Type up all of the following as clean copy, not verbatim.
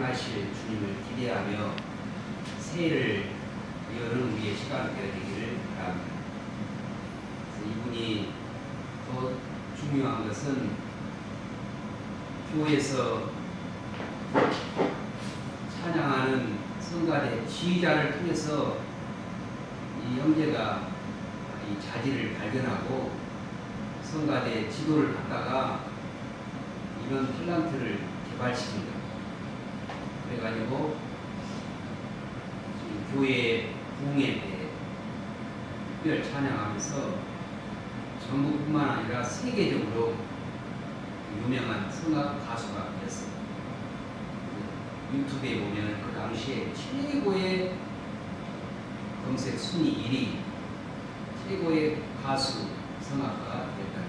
행하실 주님을 기대하며 새해를 여는 우리의 시간이 되기를 바랍니다. 이분이 더 중요한 것은 교회에서 찬양하는 성가대 지휘자를 통해서 이 형제가 이 자질을 발견하고 성가대 지도를 받다가 이런 탤런트를 개발시킵니다. 그래가지고 교회의 부흥에 대해 특별 찬양하면서 전국뿐만 아니라 세계적으로 유명한 성악 가수가 되었습니다. 유튜브에 보면 그 당시에 최고의 검색 순위 1위 최고의 가수 성악가가 되었다.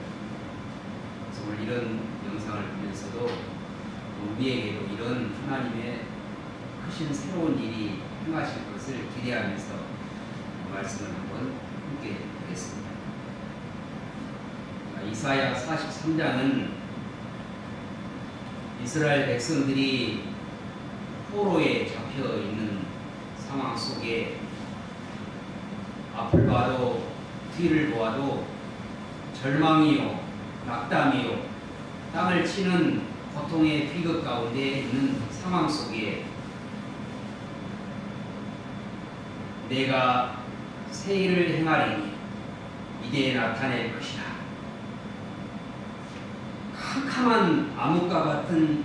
그래서 오늘 이런 영상을 보면서도 우리에게도 이런 하나님의 크신 새로운 일이 행하실 것을 기대하면서 말씀을 한번 함께 하겠습니다. 이사야 43장은 이스라엘 백성들이 포로에 잡혀 있는 상황 속에 앞을 봐도 뒤를 보아도 절망이요 낙담이요 땅을 치는 고통의 비극 가운데 있는 상황 속에 내가 새 일을 행하리니 이제 나타낼 것이다. 캄캄한 암흑과 같은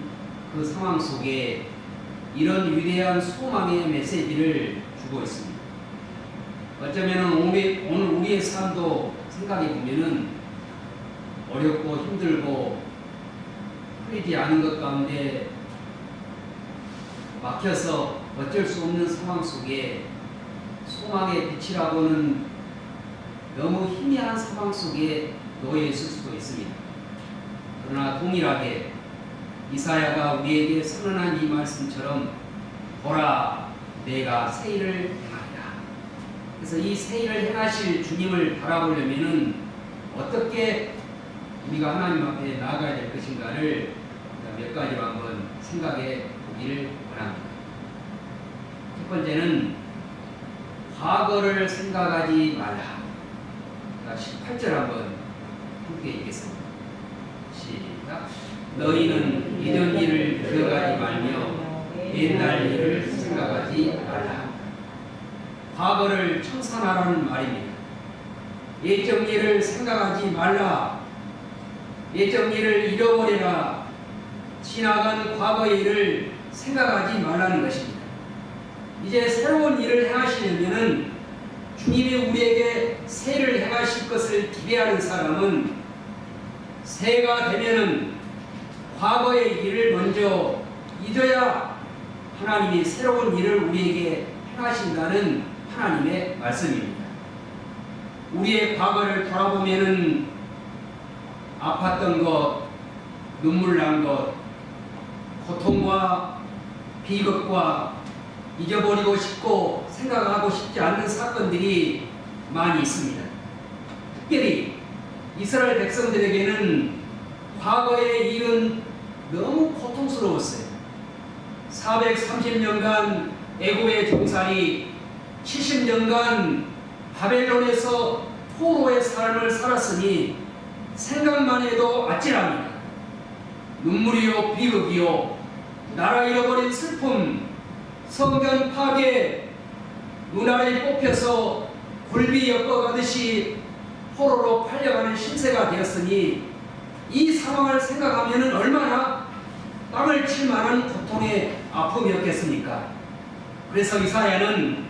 그 상황 속에 이런 위대한 소망의 메시지를 주고 있습니다. 어쩌면 오늘 우리의 삶도 생각해 보면은 어렵고 힘들고 풀리지 않은 것 가운데 막혀서 어쩔 수 없는 상황 속에 소망의 빛이라고는 너무 희미한 상황 속에 놓여 있을 수도 있습니다. 그러나 동일하게 이사야가 우리에게 선언한 이 말씀처럼 보라 내가 새 일을 행하리라. 그래서 이 새 일을 행하실 주님을 바라보려면은 어떻게 우리가 하나님 앞에 나아가야 될 것인가를 몇 가지로 한번 생각해 보기를 원합니다. 첫 번째는 과거를 생각하지 말라. 18절 한번 함께 읽겠습니다. 시작. 너희는 이전 일을 기억하지 말며 옛날 일을 생각하지 말라. 과거를 청산하라는 말입니다. 예적 일을 생각하지 말라. 예적 일을 잃어버려라. 지나간 과거의 일을 생각하지 말라는 것입니다. 이제 새로운 일을 행하시려면은 주님이 우리에게 새를 행하실 것을 기대하는 사람은 새해가 되면은 과거의 일을 먼저 잊어야 하나님이 새로운 일을 우리에게 행하신다는 하나님의 말씀입니다. 우리의 과거를 돌아보면은 아팠던 것, 눈물 난 것, 고통과 비극과 잊어버리고 싶고 생각하고 싶지 않는 사건들이 많이 있습니다. 특별히 이스라엘 백성들에게는 과거의 일은 너무 고통스러웠어요. 430년간 애굽의 종살이 70년간 바벨론에서 포로의 삶을 살았으니 생각만 해도 아찔합니다. 눈물이요 비극이요 나라 잃어버린 슬픔 성전 파괴 눈알이 뽑혀서 굴비 엮어가듯이 포로로 팔려가는 신세가 되었으니 이 상황을 생각하면 얼마나 땅을 칠 만한 고통의 아픔이었겠습니까? 그래서 이사야는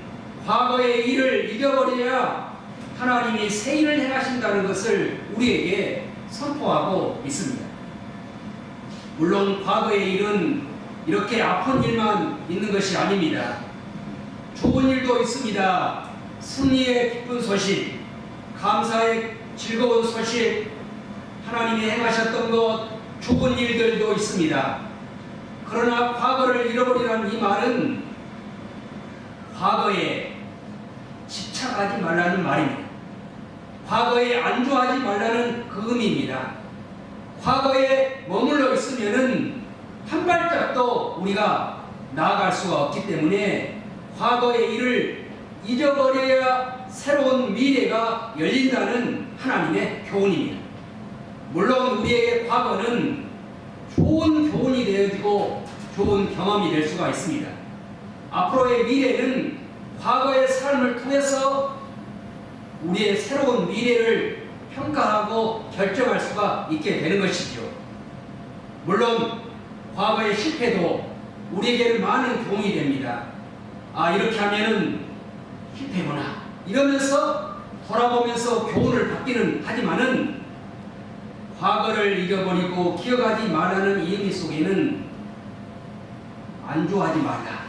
과거의 일을 잊어버려야 하나님이 새 일을 행하신다는 것을 우리에게 선포하고 있습니다. 물론 과거의 일은 이렇게 아픈 일만 있는 것이 아닙니다. 좋은 일도 있습니다. 승리의 기쁜 소식, 감사의 즐거운 소식, 하나님이 행하셨던 것, 좋은 일들도 있습니다. 그러나 과거를 잃어버리라는 이 말은 과거에 집착하지 말라는 말입니다. 과거에 안주하지 말라는 그 의미입니다. 과거에 머물러 있으면은 한 발짝도 우리가 나아갈 수가 없기 때문에 과거의 일을 잊어버려야 새로운 미래가 열린다는 하나님의 교훈입니다. 물론 우리에게 과거는 좋은 교훈이 되어지고 좋은 경험이 될 수가 있습니다. 앞으로의 미래는 과거의 삶을 통해서 우리의 새로운 미래를 평가하고 결정할 수가 있게 되는 것이죠. 물론 과거의 실패도 우리에게는 많은 교훈이 됩니다. 아, 이렇게 하면은 실패구나 이러면서 돌아보면서 교훈을 받기는 하지만은 과거를 잊어버리고 기억하지 말라는 이 의미 속에는 안주하지 말라.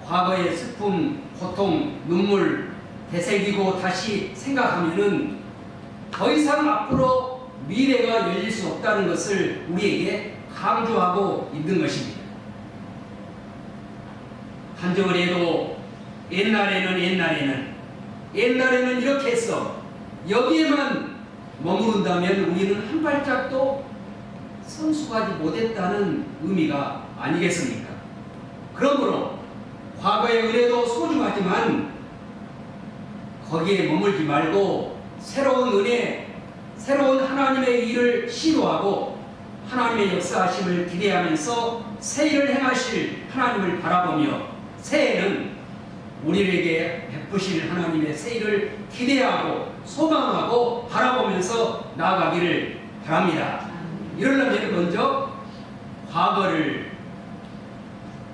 과거의 슬픔, 고통, 눈물 되새기고 다시 생각하면은 더 이상 앞으로 미래가 열릴 수 없다는 것을 우리에게 강조하고 있는 것입니다. 한정을 해도 옛날에는 이렇게 했어. 여기에만 머무른다면 우리는 한 발짝도 성숙하지 못했다는 의미가 아니겠습니까? 그러므로 과거의 은혜도 소중하지만 거기에 머물지 말고 새로운 은혜, 새로운 하나님의 일을 시도하고 하나님의 역사하심을 기대하면서 새 일을 행하실 하나님을 바라보며 새해는 우리에게 베푸실 하나님의 새 일을 기대하고 소망하고 바라보면서 나아가기를 바랍니다. 이러려면 먼저 과거를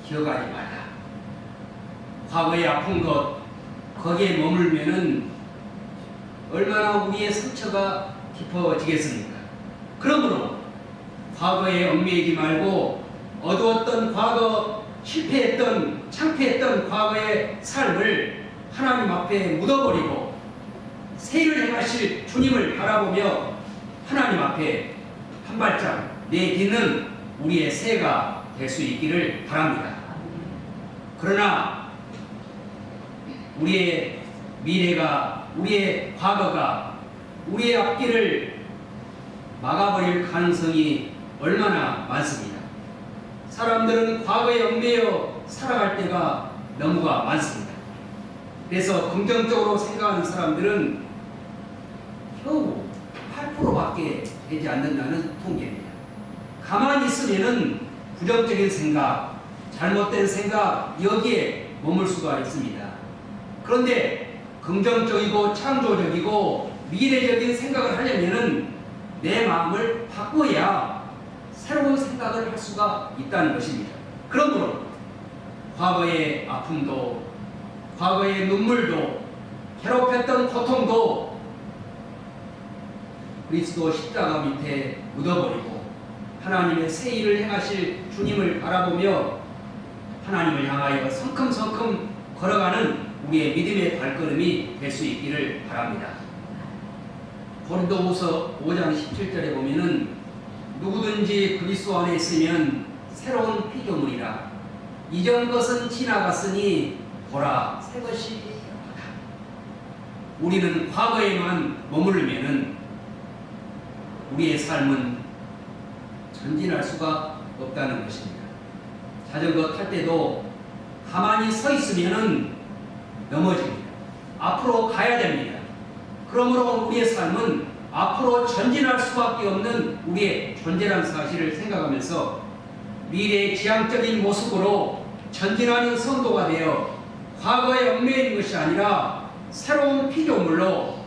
기억하지 말라. 과거의 아픈 것 거기에 머물면은 얼마나 우리의 상처가 깊어지겠습니까? 그러므로 과거에 얽매이지 말고 어두웠던 과거, 실패했던, 창피했던 과거의 삶을 하나님 앞에 묻어버리고 새 일을 행하실 주님을 바라보며 하나님 앞에 한 발짝 내딛는 우리의 새해가 될 수 있기를 바랍니다. 그러나 우리의 미래가, 우리의 과거가 우리의 앞길을 막아버릴 가능성이 얼마나 많습니다. 사람들은 과거에 얽매여 살아갈 때가 너무가 많습니다. 그래서 긍정적으로 생각하는 사람들은 겨우 8%밖에 되지 않는다는 통계입니다. 가만히 있으면은 부정적인 생각, 잘못된 생각 여기에 머물 수가 있습니다. 그런데 긍정적이고 창조적이고 미래적인 생각을 하려면은 내 마음을 바꿔야 새로운 생각을 할 수가 있다는 것입니다. 그러므로 과거의 아픔도, 과거의 눈물도, 괴롭혔던 고통도 그리스도 십자가 밑에 묻어버리고 하나님의 새 일을 행하실 주님을 바라보며 하나님을 향하여 성큼성큼 걸어가는 우리의 믿음의 발걸음이 될 수 있기를 바랍니다. 고린도후서 5장 17절에 보면은 누구든지 그리스도 안에 있으면 새로운 피조물이라 이전 것은 지나갔으니 보라 새 것이 되었다. 우리는 과거에만 머무르면은 우리의 삶은 전진할 수가 없다는 것입니다. 자전거 탈 때도 가만히 서 있으면은 넘어집니다. 앞으로 가야 됩니다. 그러므로 우리의 삶은 앞으로 전진할 수밖에 없는 우리의 존재라는 사실을 생각하면서 미래의 지향적인 모습으로 전진하는 성도가 되어 과거에 얽매이는 것이 아니라 새로운 피조물로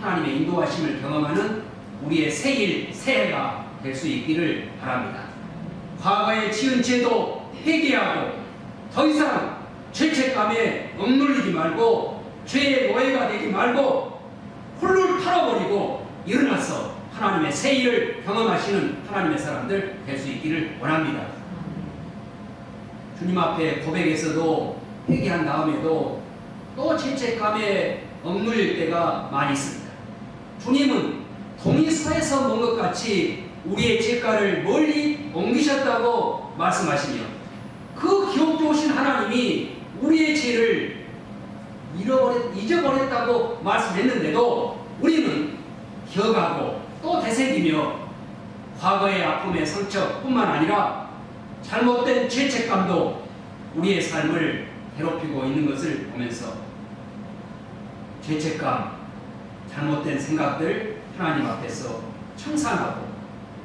하나님의 인도하심을 경험하는 우리의 새일, 새해가 될 수 있기를 바랍니다. 과거에 지은 죄도 회개하고 더 이상 죄책감에 억눌리지 말고 죄의 노예가 되지 말고 훌훌 털어버리고 일어나서 하나님의 새 일을 경험하시는 하나님의 사람들 될 수 있기를 원합니다. 주님 앞에 고백에서도 회개한 다음에도 또 죄책감에 억눌릴 때가 많이 있습니다. 주님은 동이 서에서 먼 것 같이 우리의 죄가를 멀리 옮기셨다고 말씀하시며 그 기억 좋으신 하나님이 우리의 죄를 잊어버렸다고 말씀했는데도 우리는 기억하고 또 되새기며 과거의 아픔의 상처뿐만 아니라 잘못된 죄책감도 우리의 삶을 괴롭히고 있는 것을 보면서 죄책감, 잘못된 생각들 하나님 앞에서 청산하고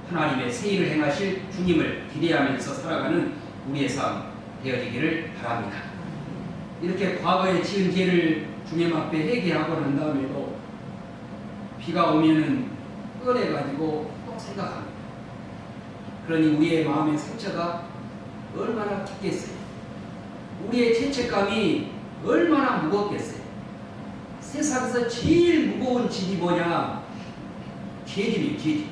하나님의 새 일을 행하실 주님을 기대하면서 살아가는 우리의 삶 되어지기를 바랍니다. 이렇게 과거에 지은 죄를 주님 앞에 회개하고 난 다음에도 비가 오면은 꺼내가지고 또 생각합니다. 그러니 우리의 마음의 상처가 얼마나 깊겠어요. 우리의 죄책감이 얼마나 무겁겠어요. 세상에서 제일 무거운 짐이 뭐냐? 죄짐이에요. 죄짐.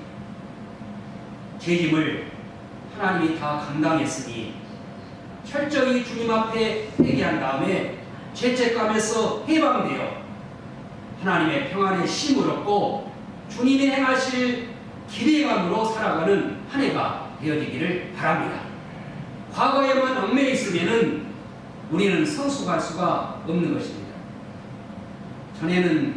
죄짐을 하나님이 다 감당했으니 철저히 주님 앞에 회개한 다음에 죄책감에서 해방되어 하나님의 평안의 쉼을 얻고 주님이 행하실 기대감으로 살아가는 한 해가 되어지기를 바랍니다. 과거에만 얽매여 있으면은 우리는 성숙할 수가 없는 것입니다. 전에는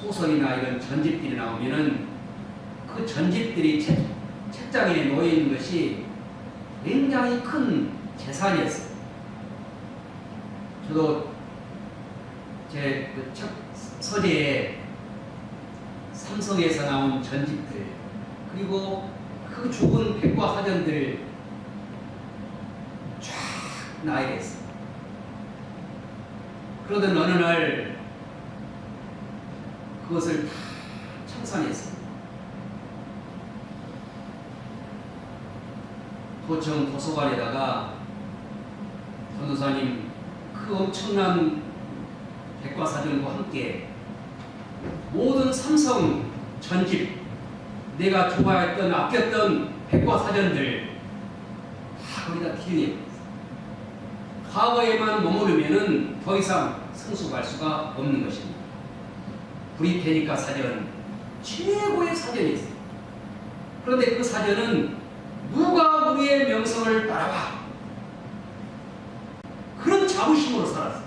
소설이나 이런 전집들이 나오면은 그 전집들이 책장에 놓여 있는 것이 굉장히 큰 재산이었어요. 저도 제 첫 서재에 삼성에서 나온 전집들 그리고 그 죽은 백과사전들 쫙 나에게 있어요. 그러던 어느 날 그것을 다 청산했어요. 도청 도서관에다가 전도사님 그 엄청난 백과사전과 함께 모든 삼성 전집 내가 좋아했던 아꼈던 백과사전들 다 거기다 기증해. 과거에만 머무르면은 더 이상 성숙할 수가 없는 것입니다. 브리테니카 사전 최고의 사전이 있어요. 그런데 그 사전은 누가 우리의 명성을 따라와 그런 자부심으로 살았어요.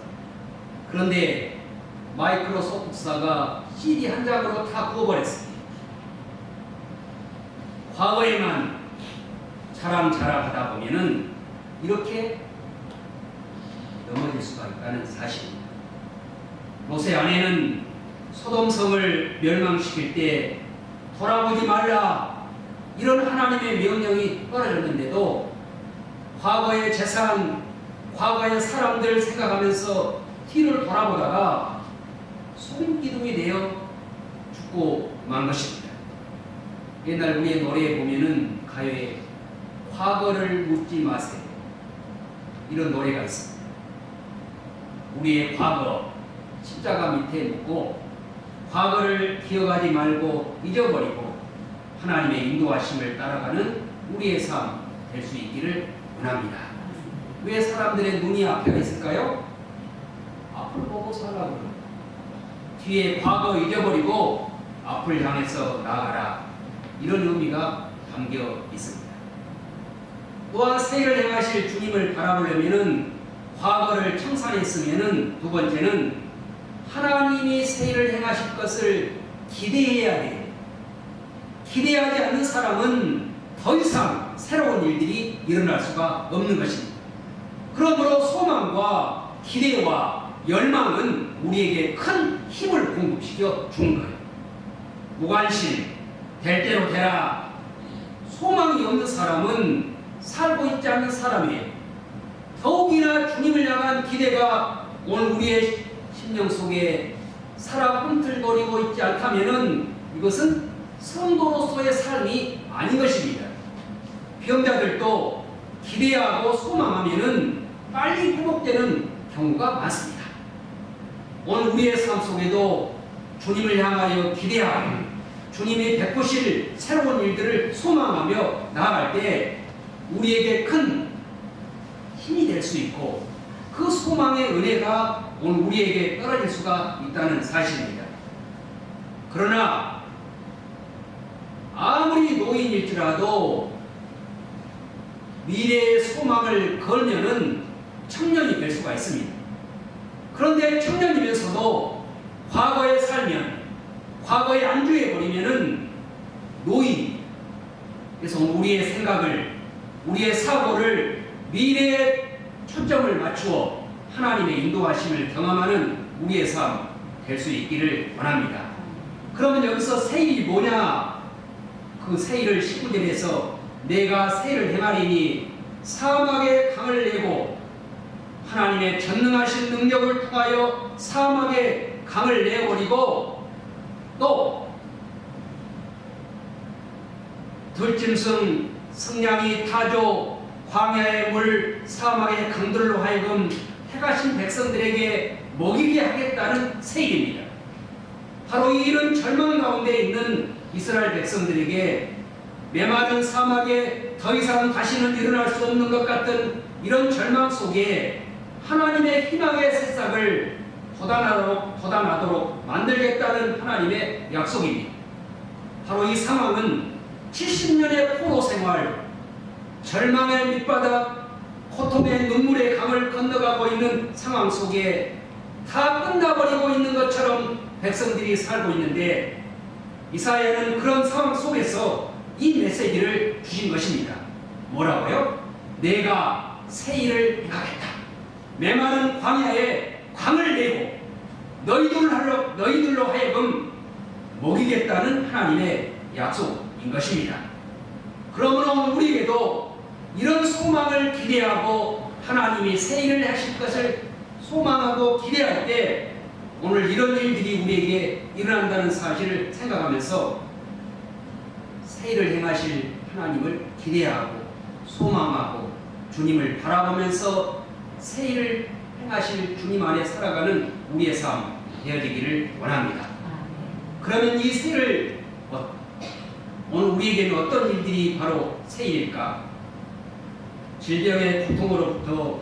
그런데 마이크로소프트사가 CD 한 장으로 다 구워버렸어요. 과거에만 자랑하다 보면은 이렇게 넘어질 수가 있다는 사실입니다. 모세 아내는 소돔성을 멸망시킬 때 돌아보지 말라 이런 하나님의 명령이 떨어졌는데도 과거의 재산, 과거의 사람들 생각하면서 뒤를 돌아보다가 소금기둥이 되어 죽고 만 것입니다. 옛날 우리의 노래에 보면은 가요에 과거를 묻지 마세요 이런 노래가 있습니다. 우리의 과거 십자가 밑에 묻고 과거를 기억하지 말고 잊어버리고 하나님의 인도하심을 따라가는 우리의 삶 될 수 있기를 원합니다. 왜 사람들의 눈이 앞에 있을까요? 앞을 보고 살라고 합니다. 뒤에 과거 잊어버리고 앞을 향해서 나아가라 이런 의미가 담겨 있습니다. 또한 새해를 행하실 주님을 바라보려면은 과거를 청산했으면은 두 번째는 하나님이 새해를 행하실 것을 기대해야 돼요. 기대하지 않는 사람은 더 이상 새로운 일들이 일어날 수가 없는 것입니다. 그러므로 소망과 기대와 열망은 우리에게 큰 힘을 공급시켜 주는 거예요. 무관심, 될 대로 되라. 소망이 없는 사람은 살고 있지 않는 사람이에요. 더욱이나 주님을 향한 기대가 오늘 우리의 심령 속에 살아 꿈틀거리고 있지 않다면은 이것은 성도로서의 삶이 아닌 것입니다. 병자들도 기대하고 소망하면은 빨리 회복되는 경우가 많습니다. 오늘 우리의 삶 속에도 주님을 향하여 기대하고 주님이 베푸실 새로운 일들을 소망하며 나아갈 때 우리에게 큰 힘이 될 수 있고 그 소망의 은혜가 오늘 우리에게 떨어질 수가 있다는 사실입니다. 그러나 아무리 노인일지라도 미래의 소망을 걸면은 청년이 될 수가 있습니다. 그런데 청년이면서도 과거에 살면 과거에 안주해 버리면은 노인 그래서 우리의 생각을, 우리의 사고를 미래에 초점을 맞추어 하나님의 인도하심을 경험하는 우리의 삶 될 수 있기를 원합니다. 그러면 여기서 세일이 뭐냐? 그 세일을 19절에서 내가 세일을 행하리니 사막에 강을 내고, 하나님의 전능하신 능력을 통하여 사막에 강을 내버리고, 또 들짐승 승냥이 타조 광야의 물 사막의 강들로 하여금 택하신 백성들에게 먹이게 하겠다는 세일입니다. 바로 이런 절망 가운데 있는 이스라엘 백성들에게 메마른 사막에 더 이상 다시는 일어날 수 없는 것 같은 이런 절망 속에 하나님의 희망의 새싹을 돋아나도록 만들겠다는 하나님의 약속입니다. 바로 이 상황은 70년의 포로 생활, 절망의 밑바닥, 고통의 눈물의 강을 건너가고 있는 상황 속에 다 끝나버리고 있는 것처럼 백성들이 살고 있는데, 이사야는 그런 상황 속에서 이 메시지를 주신 것입니다. 뭐라고요? 내가 세일을 행하겠다. 메마른 광야에 광을 내고 너희들로 하여금 먹이겠다는 하나님의 약속인 것입니다. 그러므로 우리에게도 이런 소망을 기대하고 하나님이 세일을 하실 것을 소망하고 기대할 때 오늘 이런 일들이 우리에게 일어난다는 사실을 생각하면서 세일을 행하실 하나님을 기대하고 소망하고 주님을 바라보면서 세일을 행하실 주님 안에 살아가는 우리의 삶 되어지기를 원합니다. 그러면 이 세일을 오늘 우리에게는 어떤 일들이 바로 세일일까? 질병의 고통으로부터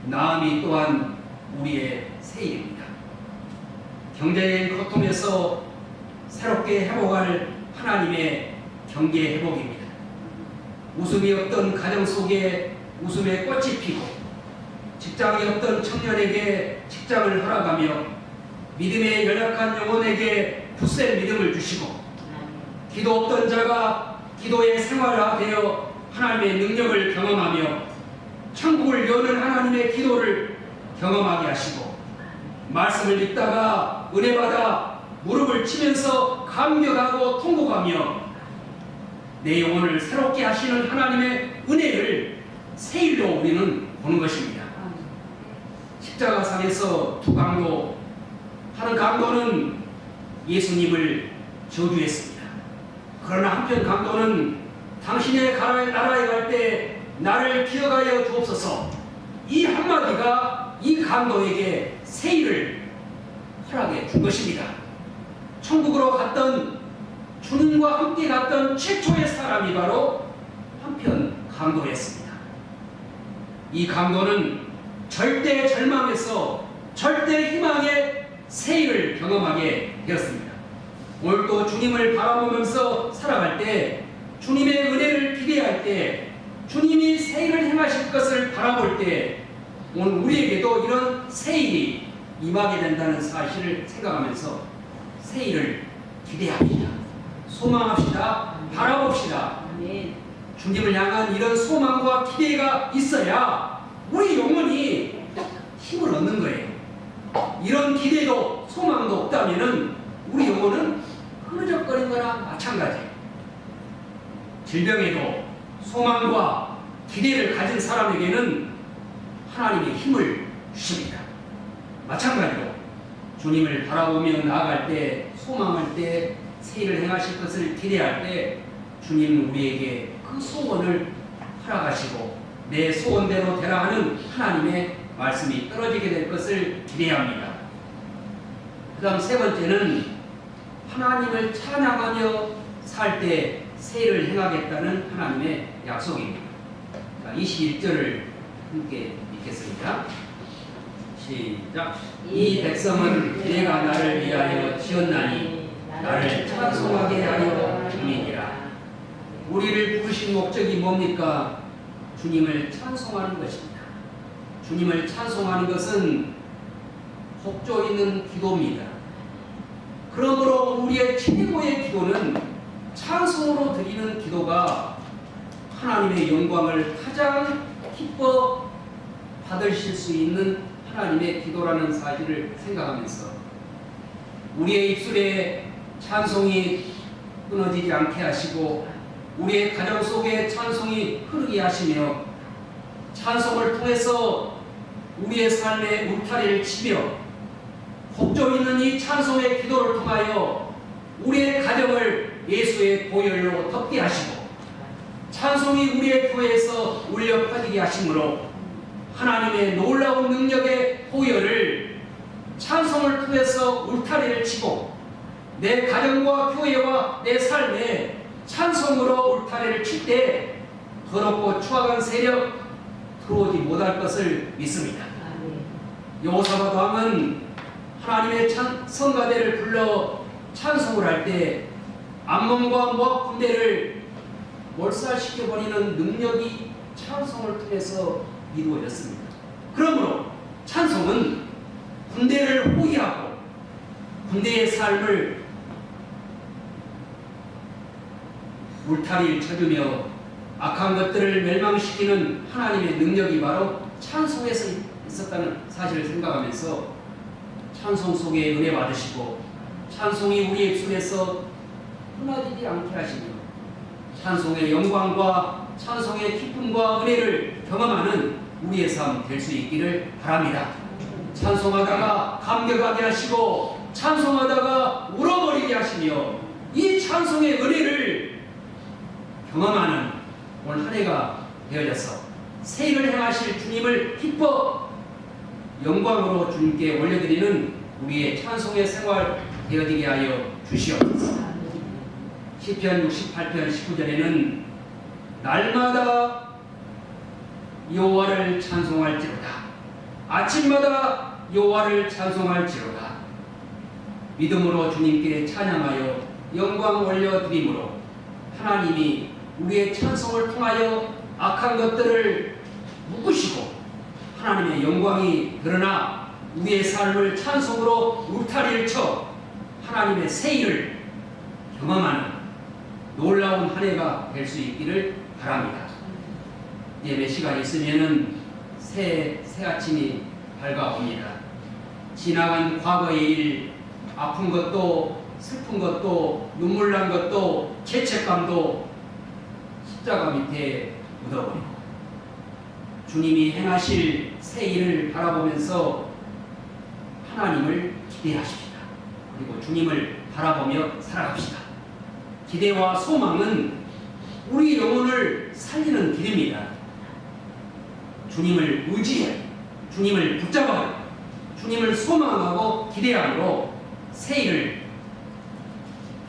나음이 또한 우리의 세일입니다. 경제의 고통에서 새롭게 회복할 하나님의 경계 회복입니다. 웃음이 없던 가정 속에 웃음의 꽃이 피고, 직장이 없던 청년에게 직장을 허락하며, 믿음의 연약한 영혼에게 굳센 믿음을 주시고, 기도 없던 자가 기도의 생활화되어 하나님의 능력을 경험하며 천국을 여는 하나님의 기도를 경험하게 하시고, 말씀을 읽다가 은혜받아 무릎을 치면서 감격하고 통곡하며 내 영혼을 새롭게 하시는 하나님의 은혜를 세일로 우리는 보는 것입니다. 십자가상에서 두 강도, 한 강도는 예수님을 저주했습니다. 그러나 한편 강도는 당신의 나라에 갈 때 나를 기억하여 주옵소서, 이 한마디가 이 강도에게 세일을 허락해 준 것입니다. 천국으로 갔던, 주님과 함께 갔던 최초의 사람이 바로 한편 강도였습니다. 이 강도는 절대 절망에서 절대 희망의 세일을 경험하게 되었습니다. 오늘도 주님을 바라보면서 살아갈 때, 주님의 은혜를 기대할 때, 주님이 세일을 행하실 것을 바라볼 때 오늘 우리에게도 이런 세일이 임하게 된다는 사실을 생각하면서 세일을 기대합시다. 소망합시다. 바라봅시다. 주님을 향한 이런 소망과 기대가 있어야 우리 영혼이 힘을 얻는 거예요. 이런 기대도 소망도 없다면 우리 영혼은 흐느적거린 거나 마찬가지예요. 질병에도 소망과 기대를 가진 사람에게는 하나님의 힘을 주십니다. 마찬가지로 주님을 바라보며 나아갈 때, 소망할 때, 세일을 행하실 것을 기대할 때 주님은 우리에게 그 소원을 허락하시고 내 소원대로 되라 하는 하나님의 말씀이 떨어지게 될 것을 기대합니다. 그 다음 세 번째는 하나님을 찬양하며 살 때 세일을 행하겠다는 하나님의 약속입니다. 21절을 함께 읽겠습니다. 시작. 이 백성은 내가 나를 위하여 지었나니 나를 찬송하게 하려 함이니라. 우리를 부르신 목적이 뭡니까? 주님을 찬송하는 것입니다. 주님을 찬송하는 것은 속조 있는 기도입니다. 그러므로 우리의 최고의 기도는 찬송으로 드리는 기도가 하나님의 영광을 가장 기뻐 받으실 수 있는 하나님의 기도라는 사실을 생각하면서 우리의 입술에 찬송이 끊어지지 않게 하시고 우리의 가정 속에 찬송이 흐르게 하시며 찬송을 통해서 우리의 삶의 울타리를 치며 곡조 있는 이 찬송의 기도를 통하여 우리의 가정을 예수의 보혈로 덮게 하시고 찬송이 우리의 교회에서 울려 퍼지게 하심으로 하나님의 놀라운 능력의 보혈을 찬송을 통해서 울타리를 치고 내 가정과 교회와 내 삶에 찬송으로 울타리를 칠 때 더럽고 추악한 세력 들어오지 못할 것을 믿습니다. 여호사밧 왕은 하나님의 성가대를 불러 찬송을 할 때 암몬과 모압 군대를 몰살시켜버리는 능력이 찬송을 통해서 이루어졌습니다. 그러므로 찬송은 군대를 호위하고 군대의 삶을 울타리를 쳐주며 악한 것들을 멸망시키는 하나님의 능력이 바로 찬송에서 있었다는 사실을 생각하면서 찬송 속에 은혜 받으시고 찬송이 우리 입술에서 끊어지지 않게 하시며 찬송의 영광과 찬송의 기쁨과 은혜를 경험하는 우리의 삶 될 수 있기를 바랍니다. 찬송하다가 감격하게 하시고 찬송하다가 울어버리게 하시며 이 찬송의 은혜를 경험하는 오늘 한 해가 되어져서 새 일을 행하실 주님을 기뻐 영광으로 주님께 올려드리는 우리의 찬송의 생활 되어지게 하여 주시옵소서. 시편 68편 19절에는 날마다 여호와를 찬송할지로다 아침마다 여호와를 찬송할지로다 믿음으로 주님께 찬양하여 영광 올려드림으로 하나님이 우리의 찬송을 통하여 악한 것들을 묶으시고 하나님의 영광이 드러나 우리의 삶을 찬송으로 울타리를 쳐 하나님의 새 일을 경험하는 놀라운 한 해가 될 수 있기를 바랍니다. 예배 시간이 있으면은 새 아침이 밝아옵니다. 지나간 과거의 일, 아픈 것도 슬픈 것도 눈물 난 것도 죄책감도 십자가 밑에 묻어버리고 주님이 행하실 새 일을 바라보면서 하나님을 기대하십시다. 그리고 주님을 바라보며 살아갑시다. 기대와 소망은 우리 영혼을 살리는 길입니다. 주님을 의지해, 주님을 붙잡아, 주님을 소망하고 기대함으로 새 일을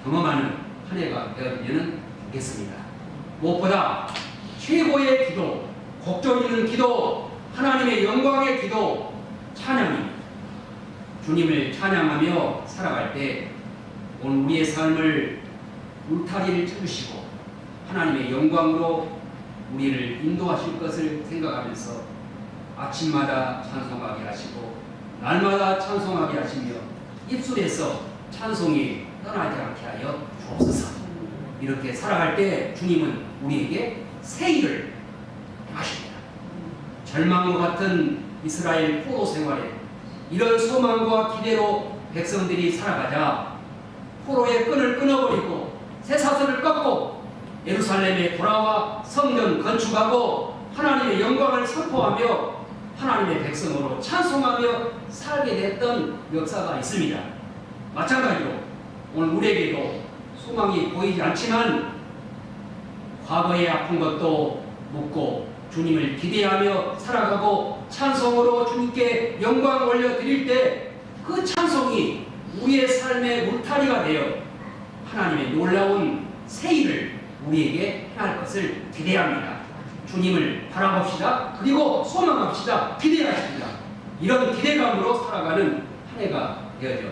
경험하는 한 해가 되어지면 좋겠습니다. 무엇보다 최고의 기도, 곡조 있는 기도, 하나님의 영광의 기도, 찬양입니다. 주님을 찬양하며 살아갈 때 오늘 우리의 삶을 울타리를 쳐주시고 하나님의 영광으로 우리를 인도하실 것을 생각하면서 아침마다 찬송하게 하시고 날마다 찬송하게 하시며 입술에서 찬송이 떠나지 않게 하여 주옵소서. 이렇게 살아갈 때 주님은 우리에게 새 일을 하십니다. 절망과 같은 이스라엘 포로 생활에 이런 소망과 기대로 백성들이 살아가자 포로의 끈을 끊어버리고 쇠사슬을 꺾고 예루살렘에 돌아와 성전 건축하고 하나님의 영광을 선포하며 하나님의 백성으로 찬송하며 살게 됐던 역사가 있습니다. 마찬가지로 오늘 우리에게도 소망이 보이지 않지만 과거의 아픈 것도 묻고 주님을 기대하며 살아가고 찬송으로 주님께 영광 올려드릴 때 그 찬송이 우리의 삶의 울타리가 되어 하나님의 놀라운 새 일을 우리에게 행할 것을 기대합니다. 주님을 바라봅시다. 그리고 소망합시다. 기대하십니다. 이런 기대감으로 살아가는 한 해가 되어져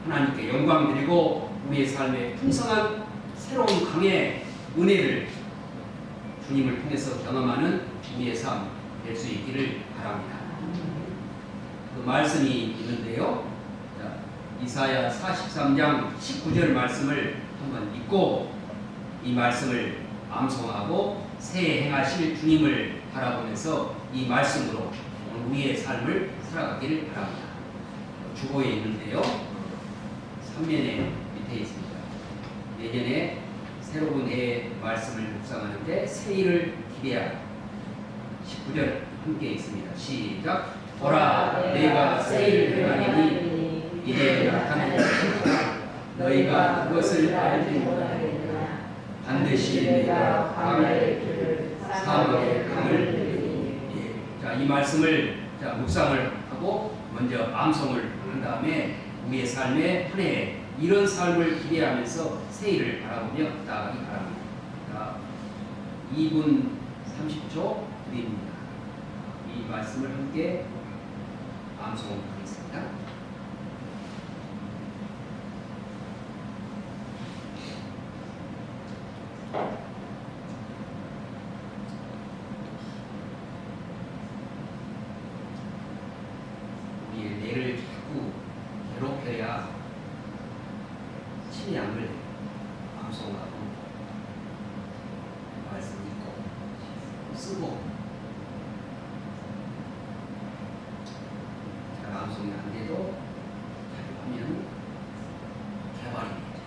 하나님께 영광 드리고 우리의 삶에 풍성한 새로운 강의 은혜를 주님을 통해서 경험하는 우리의 삶 될 수 있기를 바랍니다. 그 말씀이 있는데요. 자, 이사야 43장 19절 말씀을 한번 읽고 이 말씀을 암송하고 새해 행하실 주님을 바라보면서 이 말씀으로 우리의 삶을 살아가기를 바랍니다. 주보에 있는데요. 3면에 밑에 있습니다. 내년에 새로운 해의 말씀을 묵상하는데 새일을 기대하라. 19절 함께 있습니다. 시작. 보라, 내가 새일을 행하리니 이제 나타낼 것이다. 너희가 그것을 알지 못하겠느냐. 반드시 내가 광야의 길을 사막의 강을 내리니. 자, 이 말씀을 묵상을 하고 먼저 암송을 한 다음에 우리의 삶의 한 해 이런 삶을 기대하면서 새해를 바라보며 나아가기 바랍니다. 자, 2분 30초 드립니다. 이 말씀을 함께 암송하겠습니다. 우리의 뇌를 자꾸 괴롭혀야 침량을 암송하고 말씀 읽고 쓰고 잘 암송이 안 돼도 잘 하면 개발입니다.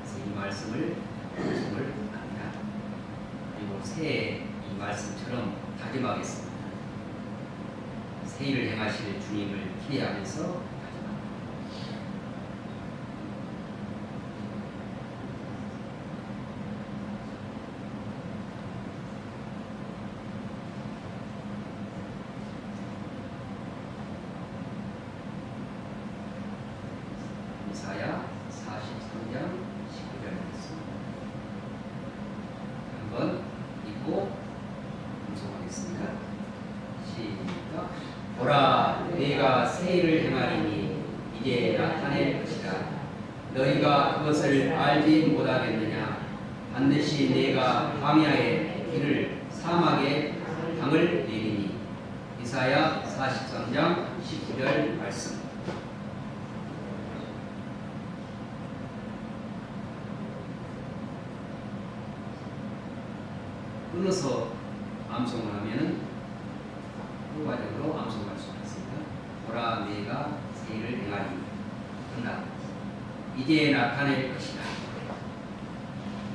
그래서 이 말씀을 암송을 합니다. 그리고 새해 이 말씀처럼 다짐하겠습니다. 새해를 행하실 주님을 기대하면서 다짐합니다. 이사야 43장 19절 말씀 한번 읽고 암송하겠습니다. 시작. 보라, 내가 새해를 행하리니 이제 나타낼 것이다. 너희가 그것을 알지 못하겠느냐. 반드시 내가 광야의 길을 사막의 강을 내리니. 이사야 43장 19절 말씀. 끊어서 암송을 하면은 효과적으로 암송할 수 있습니다. 보라, 내가 새해를 행하리니. 끝나. 이제 나타낼 것이다.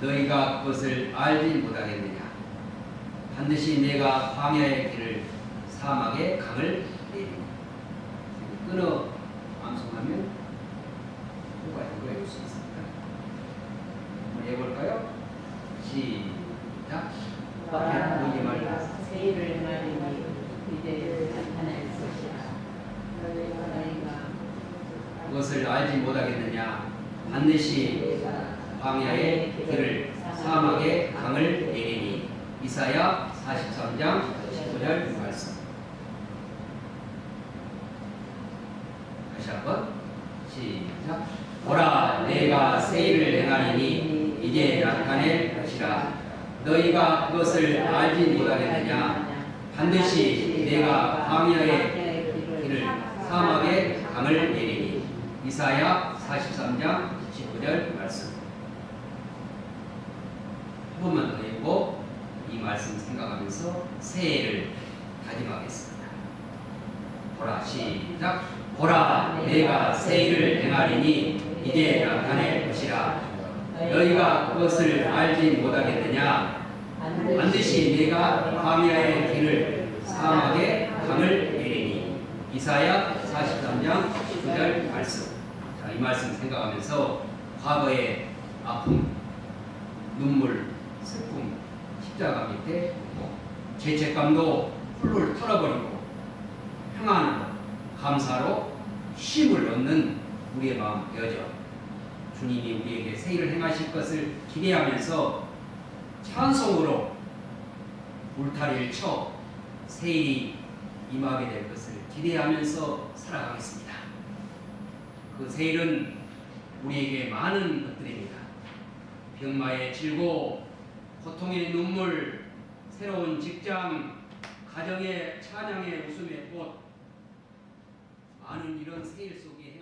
너희가 그것을 알지 못하겠느냐. 반드시 내가 광야의 길을 사막의 강을 내리니. 끊어 암송하면 효과적으로 해볼 수 있습니다. 한번 해볼까요? 시작. 보라, 내가 새해를 행하리니 이제 나타낼 것이다. 너희가 그것을 알지 못하겠느냐. 반드시 광야의 길을 사막의 강을 내리니. 이사야 43장 19절 말씀. 다시 한번 시작. 보라, 내가 새해를 행하리니 이제 나타낼 것이라. 너희가 그것을 알지 못하겠느냐. 반드시 내가 광야의 길을 사막의 강을 내리니. 이사야 43장 19절 말씀. 한 번만 더 읽고 이 말씀 생각하면서 새해를 다짐하겠습니다. 보라, 시작. 보라, 내가 새해를 행하리니 이제 나타낼 것이라. 너희가 그것을 알지 못하겠느냐. 반드시 내가 광야의 길을 사막의 강을 내리니. 이사야 43장 19절 말씀. 자, 이 말씀 생각하면서 과거의 아픔, 눈물, 슬픔, 십자가 밑에 죄책감도 훌훌 털어버리고 평안으로 감사로 쉼을 얻는 우리의 마음 되어져 주님이 우리에게 새해를 행하실 것을 기대하면서 찬송으로 울타리를 쳐 새해이 임하게 될 것을 기대하면서 살아가겠습니다. 그 새해는 우리에게 많은 것들입니다. 병마의 질고, 고통의 눈물, 새로운 직장, 가정의 찬양의 웃음의 꽃, 많은 이런 새해 속에